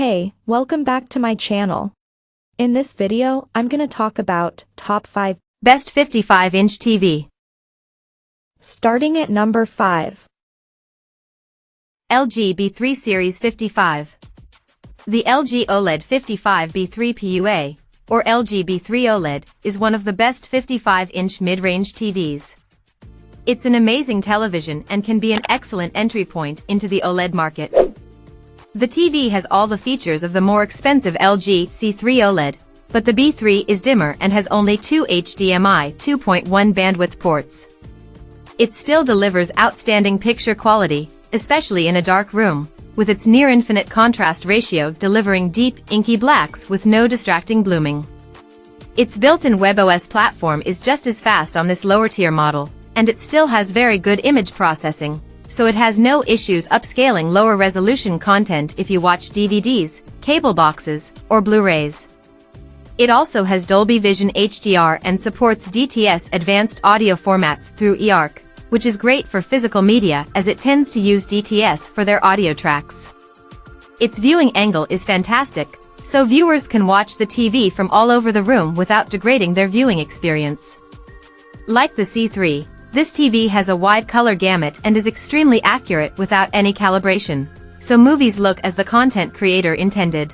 Hey, welcome back to my channel. In this video, I'm gonna talk about top 5 best 55-inch TV. Starting at number 5. LG B3 Series 55. The LG OLED 55B3 PUA, or LG B3 OLED, is one of the best 55-inch mid-range TVs. It's an amazing television and can be an excellent entry point into the OLED market. The TV has all the features of the more expensive LG C3 OLED, but the B3 is dimmer and has only 2 HDMI 2.1 bandwidth ports. It still delivers outstanding picture quality, especially in a dark room, with its near-infinite contrast ratio delivering deep, inky blacks with no distracting blooming. Its built-in WebOS platform is just as fast on this lower-tier model, and it still has very good image processing, so it has no issues upscaling lower-resolution content if you watch DVDs, cable boxes, or Blu-rays. It also has Dolby Vision HDR and supports DTS advanced audio formats through eARC, which is great for physical media as it tends to use DTS for their audio tracks. Its viewing angle is fantastic, so viewers can watch the TV from all over the room without degrading their viewing experience. Like the C3, this TV has a wide color gamut and is extremely accurate without any calibration, so movies look as the content creator intended.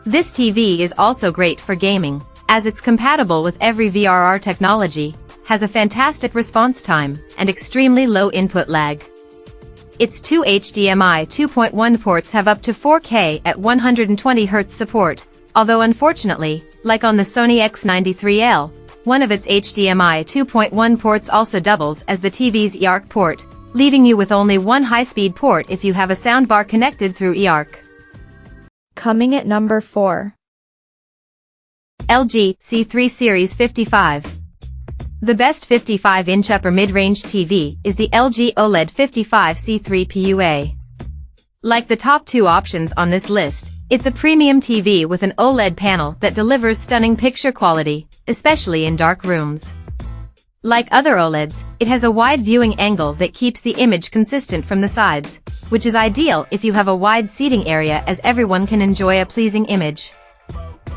This TV is also great for gaming, as it's compatible with every VRR technology, has a fantastic response time, and extremely low input lag. Its 2 HDMI 2.1 ports have up to 4K at 120Hz support, although unfortunately, like on the Sony X93L, one of its HDMI 2.1 ports also doubles as the TV's eARC port, leaving you with only one high-speed port if you have a soundbar connected through eARC. Coming at number 4. LG C3 Series 55. The best 55-inch upper mid-range TV is the LG OLED 55 C3 PUA. Like the top two options on this list, it's a premium TV with an OLED panel that delivers stunning picture quality, especially in dark rooms. Like other OLEDs, it has a wide viewing angle that keeps the image consistent from the sides, which is ideal if you have a wide seating area as everyone can enjoy a pleasing image.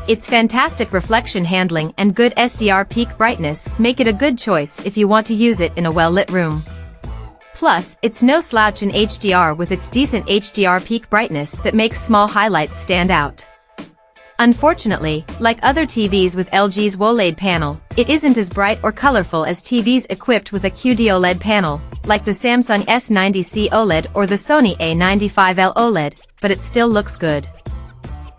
Its fantastic reflection handling and good SDR peak brightness make it a good choice if you want to use it in a well-lit room. Plus, it's no slouch in HDR with its decent HDR peak brightness that makes small highlights stand out. Unfortunately, like other TVs with LG's OLED panel, it isn't as bright or colorful as TVs equipped with a QD OLED panel, like the Samsung S90C OLED or the Sony A95L OLED, but it still looks good.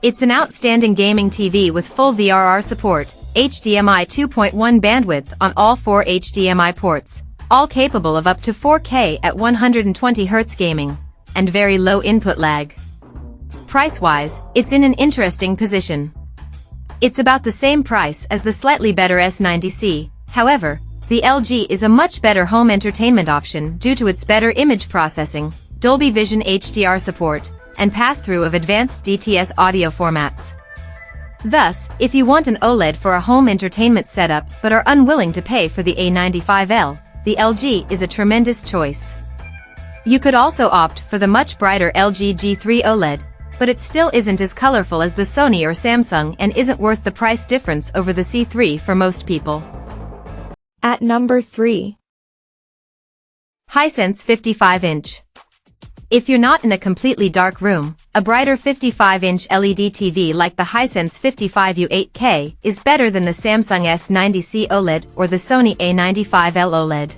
It's an outstanding gaming TV with full VRR support, HDMI 2.1 bandwidth on all 4 HDMI ports, all capable of up to 4K at 120Hz gaming, and very low input lag. Price-wise, it's in an interesting position. It's about the same price as the slightly better S90C, however, the LG is a much better home entertainment option due to its better image processing, Dolby Vision HDR support, and pass-through of advanced DTS audio formats. Thus, if you want an OLED for a home entertainment setup but are unwilling to pay for the A95L, the LG is a tremendous choice. You could also opt for the much brighter LG G3 OLED, but it still isn't as colorful as the Sony or Samsung and isn't worth the price difference over the C3 for most people. At number 3. HiSense 55-inch. If you're not in a completely dark room, a brighter 55-inch LED TV like the Hisense 55U 8K is better than the Samsung S90C OLED or the Sony A95L OLED.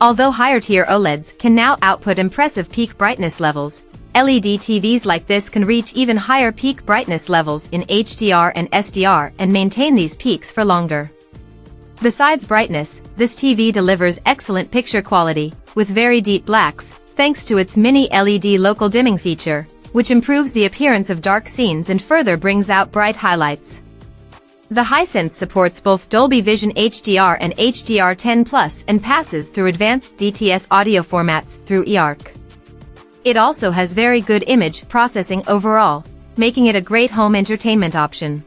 Although higher-tier OLEDs can now output impressive peak brightness levels, LED TVs like this can reach even higher peak brightness levels in HDR and SDR and maintain these peaks for longer. Besides brightness, this TV delivers excellent picture quality, with very deep blacks, thanks to its mini LED local dimming feature, which improves the appearance of dark scenes and further brings out bright highlights. The Hisense supports both Dolby Vision HDR and HDR10+ and passes through advanced DTS audio formats through eARC. It also has very good image processing overall, making it a great home entertainment option.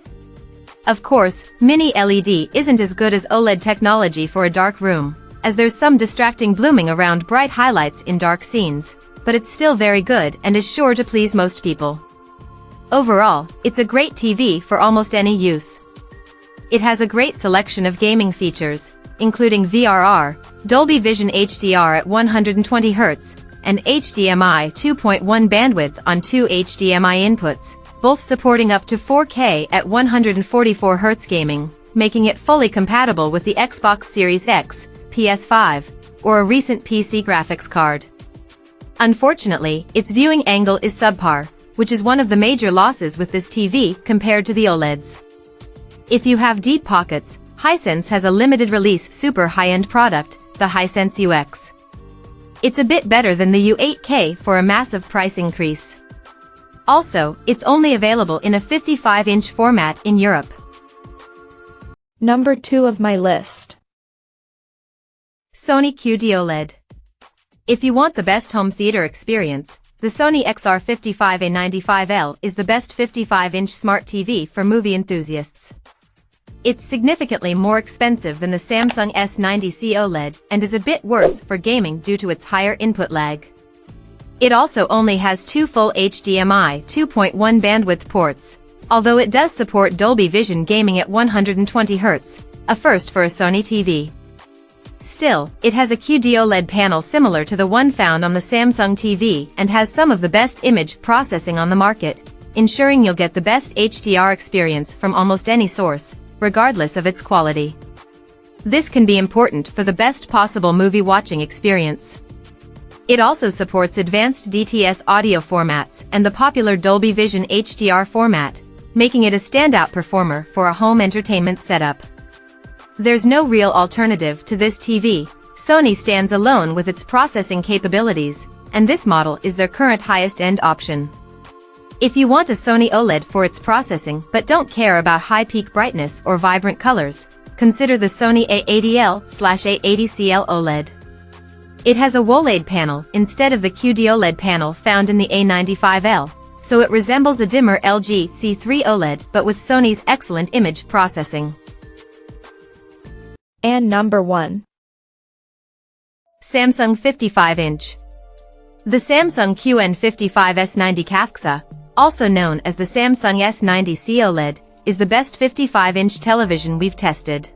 Of course, mini LED isn't as good as OLED technology for a dark room, as there's some distracting blooming around bright highlights in dark scenes, but it's still very good and is sure to please most people. Overall, it's a great TV for almost any use. It has a great selection of gaming features, including VRR, Dolby Vision HDR at 120Hz, and HDMI 2.1 bandwidth on two HDMI inputs, both supporting up to 4K at 144Hz gaming, making it fully compatible with the Xbox Series X, PS5, or a recent PC graphics card. Unfortunately, its viewing angle is subpar, which is one of the major losses with this TV compared to the OLEDs. If you have deep pockets, Hisense has a limited-release super high-end product, the Hisense UX. It's a bit better than the U8K for a massive price increase. Also, it's only available in a 55-inch format in Europe. Number 2 of my list. Sony QD OLED. If you want the best home theater experience, the Sony XR55A95L is the best 55-inch smart TV for movie enthusiasts. It's significantly more expensive than the Samsung S90C OLED and is a bit worse for gaming due to its higher input lag. It also only has two full HDMI 2.1 bandwidth ports, although it does support Dolby Vision gaming at 120Hz, a first for a Sony TV. Still, it has a QD OLED panel similar to the one found on the Samsung TV and has some of the best image processing on the market, ensuring you'll get the best HDR experience from almost any source, regardless of its quality. This can be important for the best possible movie watching experience. It also supports advanced DTS audio formats and the popular Dolby Vision HDR format, making it a standout performer for a home entertainment setup. There's no real alternative to this TV. Sony stands alone with its processing capabilities, and this model is their current highest-end option. If you want a Sony OLED for its processing but don't care about high peak brightness or vibrant colors, consider the Sony A80L/A80CL OLED. It has a OLED panel instead of the QD OLED panel found in the A95L, so it resembles a dimmer LG C3 OLED but with Sony's excellent image processing. And number 1. Samsung 55-inch. The Samsung QN55S90 CAFXA, also known as the Samsung S90C OLED, is the best 55-inch television we've tested.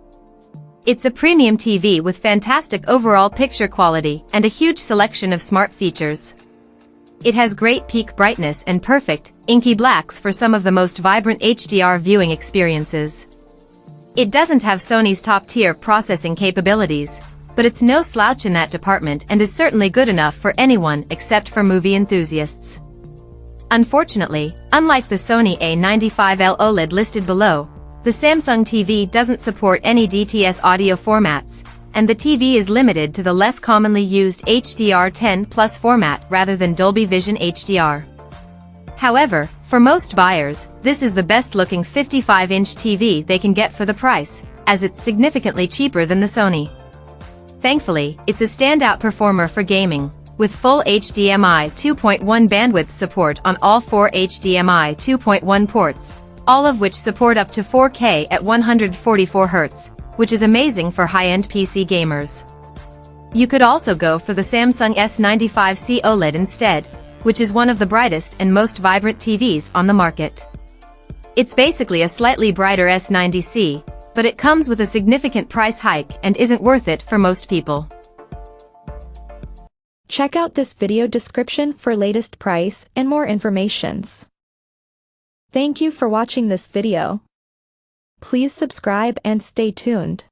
It's a premium TV with fantastic overall picture quality and a huge selection of smart features. It has great peak brightness and perfect, inky blacks for some of the most vibrant HDR viewing experiences. It doesn't have Sony's top-tier processing capabilities, but it's no slouch in that department and is certainly good enough for anyone except for movie enthusiasts. Unfortunately, unlike the Sony A95L OLED listed below, the Samsung TV doesn't support any DTS audio formats, and the TV is limited to the less commonly used HDR10+ format rather than Dolby Vision HDR. However, for most buyers, this is the best-looking 55-inch TV they can get for the price, as it's significantly cheaper than the Sony. Thankfully, it's a standout performer for gaming, with full HDMI 2.1 bandwidth support on all four HDMI 2.1 ports, all of which support up to 4K at 144Hz, which is amazing for high-end PC gamers. You could also go for the Samsung S95C OLED instead, which is one of the brightest and most vibrant TVs on the market. It's basically a slightly brighter S90C, but it comes with a significant price hike and isn't worth it for most people. Check out this video description for latest price and more informations. Thank you for watching this video. Please subscribe and stay tuned.